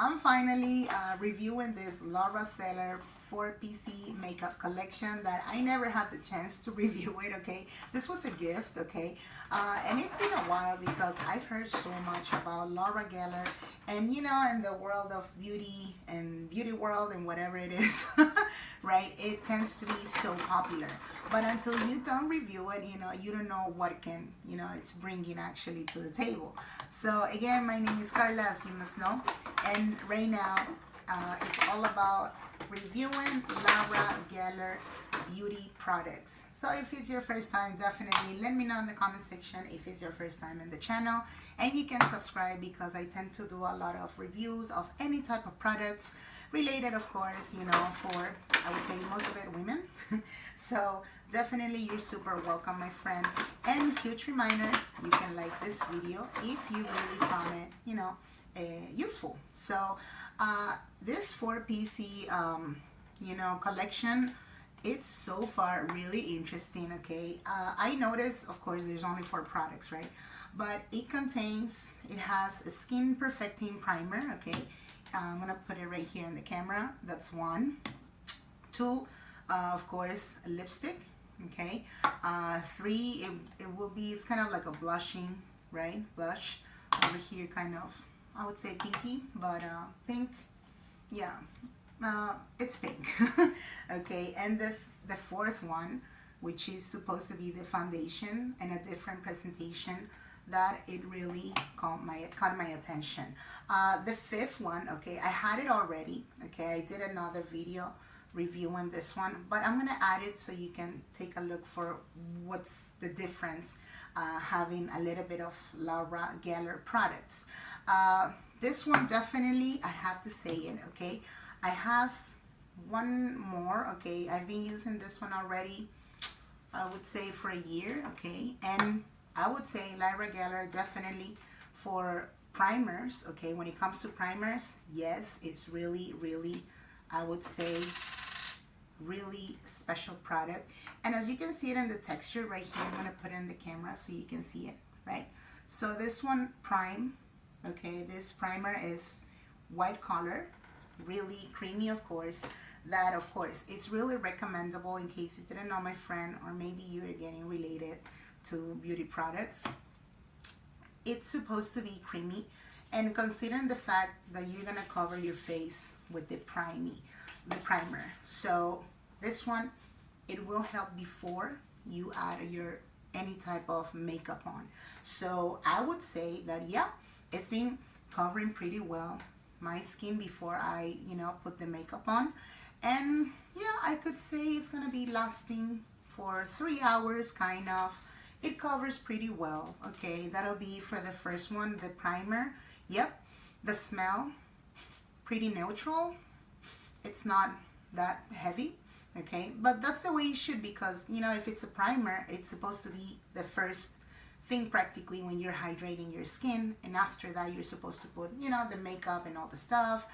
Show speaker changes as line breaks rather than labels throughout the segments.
I'm finally reviewing this Laura Geller 4PC makeup collection that I never had the chance to review it, okay? This was a gift, okay? And it's been a while because I've heard so much about Laura Geller, and you know, in the world of beauty and beauty world and whatever it is, right? It tends to be so popular. But until you don't review it, you know, you don't know what can, you know, it's bringing actually to the table. So again, my name is Carla, as you must know, and right now it's all about reviewing Laura Geller beauty products. So if it's your first time, definitely let me know in the comment section if it's your first time in the channel, and you can subscribe because I tend to do a lot of reviews of any type of products related, of course, you know, for, I would say, most of it women. So definitely you're super welcome, my friend. And huge reminder, you can like this video if you really found it, you know, useful. So this 4PC you know, collection, it's so far really interesting, okay? I noticed, of course, there's only 4 products, right? But it has a skin perfecting primer, okay? I'm gonna put it right here in the camera. That's 1. 2, of course, a lipstick, okay? 3, it will be, it's kind of like a blushing, right? Blush over here, kind of, I would say pinky, but pink, yeah, it's pink. Okay, and the 4th one, which is supposed to be the foundation and a different presentation, that it really caught my attention. The 5th one, okay, I had it already, okay, I did another video reviewing this one, but I'm gonna add it so you can take a look for what's the difference having a little bit of Laura Geller products. This one, definitely, I have to say it, okay? I have one more, okay? I've been using this one already, I would say, for a year, okay? And I would say Laura Geller definitely for primers, okay? When it comes to primers, yes, it's really, really, I would say, really special product. And as you can see it in the texture right here, I'm gonna put it in the camera so you can see it, right? So this one, Prime, okay, this primer is white color, really creamy, of course. That, of course, it's really recommendable in case you didn't know, my friend, or maybe you're getting related to beauty products. It's supposed to be creamy, and considering the fact that you're gonna cover your face with the primer, so this one, it will help before you add your any type of makeup on. So I would say that, yeah, it's been covering pretty well my skin before I, you know, put the makeup on. And yeah, I could say it's gonna be lasting for 3 hours, kind of. It covers pretty well, okay? That'll be for the first one, the primer. Yep, the smell, pretty neutral. It's not that heavy, okay? But that's the way it should, because, you know, if it's a primer, it's supposed to be the first thing practically when you're hydrating your skin, and after that you're supposed to put, you know, the makeup and all the stuff,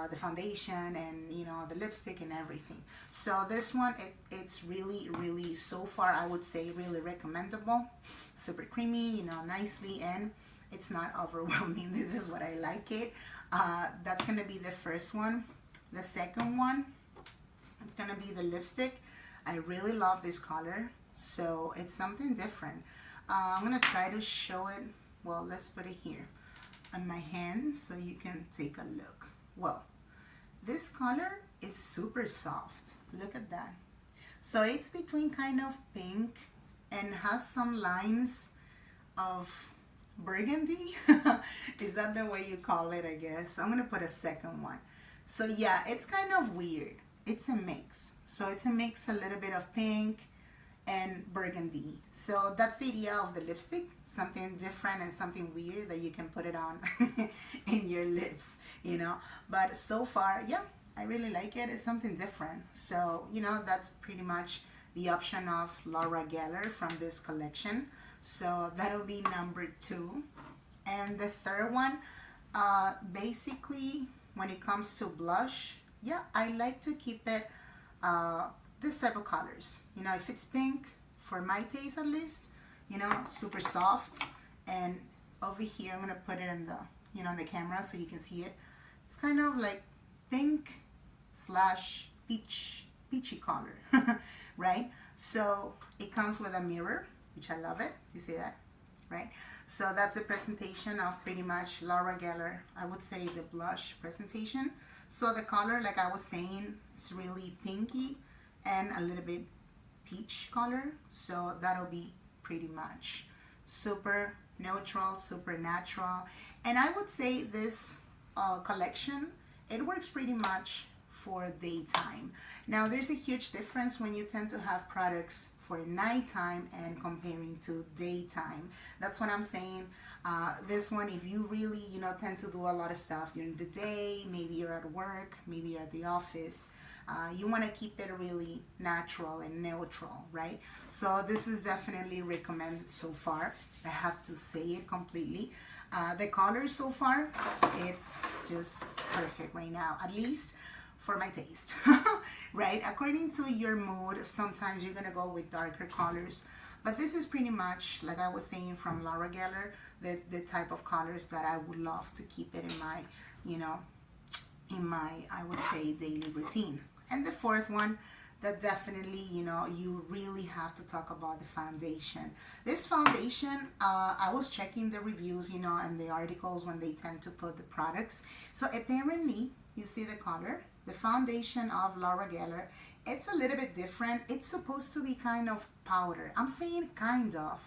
the foundation and, you know, the lipstick and everything. So this one, it's really, really, so far, I would say, really recommendable. Super creamy, you know, nicely, and it's not overwhelming. This is what I like it. That's gonna be the first one. The second one, it's gonna be the lipstick. I really love this color, so it's something different. I'm gonna try to show it. Well, let's put it here on my hand so you can take a look. Well, this color is super soft. Look at that. So it's between kind of pink and has some lines of burgundy. Is that the way you call it? I guess I'm gonna put a second one. So yeah, it's kind of weird. It's a mix. So it's a mix, a little bit of pink and burgundy. So that's the idea of the lipstick, something different and something weird that you can put it on in your lips, you know. But so far, yeah, I really like it. It's something different. So, you know, that's pretty much the option of Laura Geller from this collection. So that'll be number 2. And the third one, basically, when it comes to blush, yeah, I like to keep it this type of colors. You know, if it's pink, for my taste at least, you know, super soft. And over here, I'm gonna put it in the, you know, the camera so you can see it. It's kind of like pink slash peachy color, right? So it comes with a mirror, which I love it. You see that, right? So that's the presentation of pretty much Laura Geller. I would say the blush presentation. So the color, like I was saying, it's really pinky and a little bit peach color. So that'll be pretty much super neutral, super natural. And I would say this collection, it works pretty much for daytime. Now there's a huge difference when you tend to have products for nighttime and comparing to daytime. That's what I'm saying. This one, if you really, tend to do a lot of stuff during the day, maybe you're at work, maybe you're at the office, you want to keep it really natural and neutral, right? So this is definitely recommended so far. I have to say it completely. The color so far, it's just perfect right now, at least for my taste, right? According to your mood, sometimes you're gonna go with darker colors, but this is pretty much, like I was saying, from Laura Geller, the type of colors that I would love to keep it in my, I would say, daily routine. And the fourth one, that definitely, you really have to talk about the foundation. This foundation, I was checking the reviews, and the articles when they tend to put the products. So apparently, you see the color, the foundation of Laura Geller, it's a little bit different. It's supposed to be kind of powder. I'm saying kind of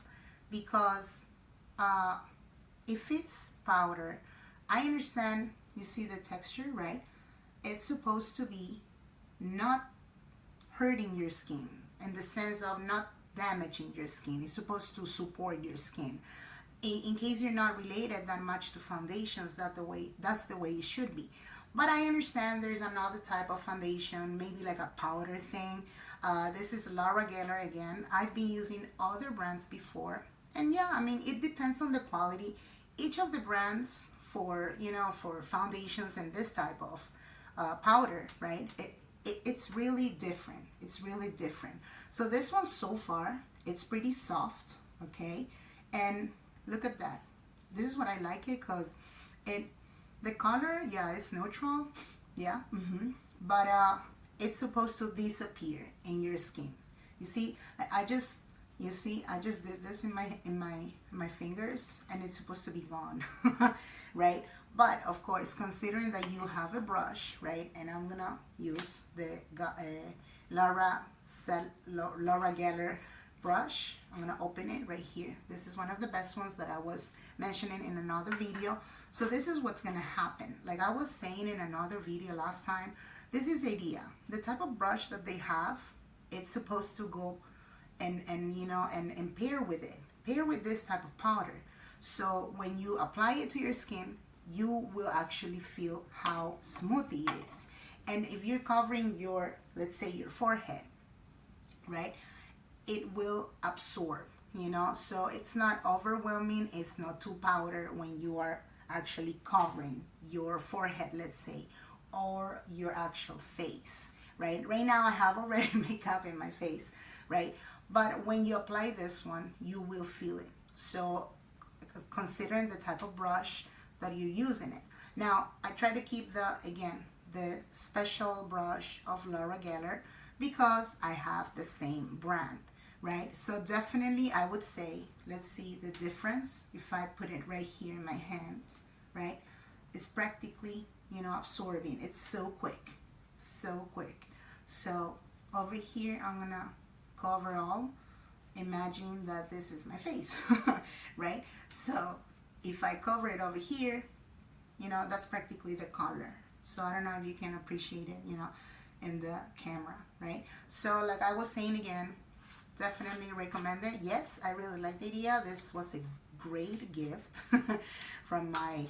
because if it's powder, I understand, you see the texture, right? It's supposed to be not hurting your skin in the sense of not damaging your skin. It's supposed to support your skin. In case you're not related that much to foundations, that's the way it should be. But I understand there's another type of foundation, maybe like a powder thing. This is Laura Geller again. I've been using other brands before. And yeah, I mean, it depends on the quality. Each of the brands for foundations and this type of powder, right? It's really different. It's really different. So this one so far, it's pretty soft, okay? And look at that. This is what I like it because the color, yeah, it's neutral, yeah, but it's supposed to disappear in your skin. You see, I just did this in my fingers, and it's supposed to be gone, right? But of course, considering that you have a brush, right, and I'm gonna use the Laura Geller brush. I'm gonna open it right here. This is one of the best ones that I was mentioning in another video. So this is what's gonna happen. Like I was saying in another video last time, this is the idea. The type of brush that they have, it's supposed to go and pair with it. Pair with this type of powder. So when you apply it to your skin, you will actually feel how smoothie it is. And if you're covering your, let's say your forehead, right, it will absorb, so it's not overwhelming, it's not too powder when you are actually covering your forehead, let's say, or your actual face, right? Right now I have already makeup in my face, right? But when you apply this one, you will feel it. So considering the type of brush that you're using it. Now, I try to keep the special brush of Laura Geller because I have the same brand, right? So definitely I would say, let's see the difference. If I put it right here in my hand, right? It's practically, absorbing. It's so quick, so quick. So over here, I'm gonna cover all. Imagine that this is my face, right? So if I cover it over here, that's practically the color. So I don't know if you can appreciate it, in the camera, right? So like I was saying again, definitely recommend it. Yes, I really like the idea. This was a great gift from my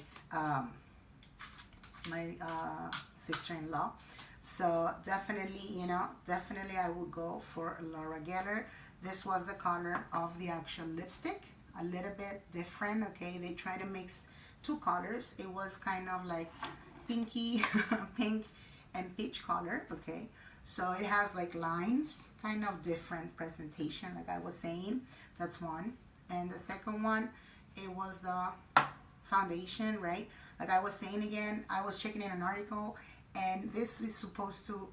sister-in-law. So definitely, definitely I would go for Laura Geller. This was the color of the actual lipstick. A little bit different, okay? They try to mix two colors. It was kind of like pinky, pink and peach color, okay? So it has like lines, kind of different presentation, like I was saying. That's one. And the second one, it was the foundation, right? Like I was saying again, I was checking in an article, and this is supposed to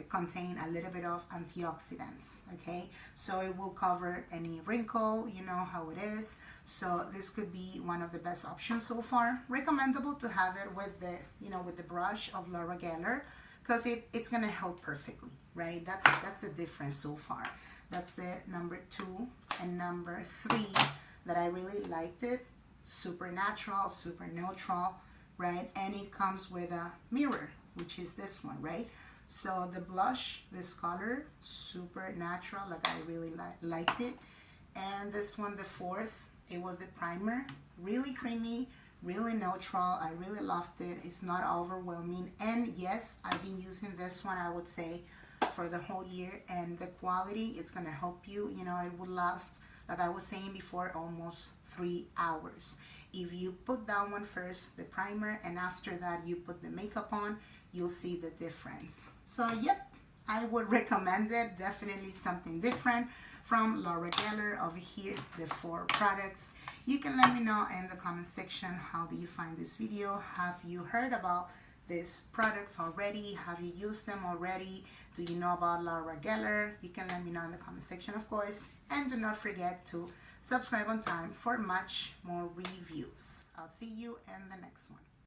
contain a little bit of antioxidants, okay? So it will cover any wrinkle, you know how it is. So this could be one of the best options so far. Recommendable to have it with the, you know, with the brush of Laura Geller, because it's gonna help perfectly, right? That's the difference so far. That's the number 2. And number 3 that I really liked it, super natural, super neutral, right? And it comes with a mirror, which is this one, right? So the blush, this color, super natural, like I really liked it. And this one, the 4th, it was the primer, really creamy, really neutral. I really loved it. It's not overwhelming. And yes, I've been using this one, I would say, for the whole year, and the quality, it's gonna help you. You know, it will last, like I was saying before, almost 3 hours. If you put that one first, the primer, and after that you put the makeup on, you'll see the difference. So yep, I would recommend it. Definitely something different from Laura Geller. Over here, the 4 products. You can let me know in the comment section, how do you find this video? Have you heard about these products already? Have you used them already? Do you know about Laura Geller? You can let me know in the comment section, of course. And do not forget to subscribe on time for much more reviews. I'll see you in the next one.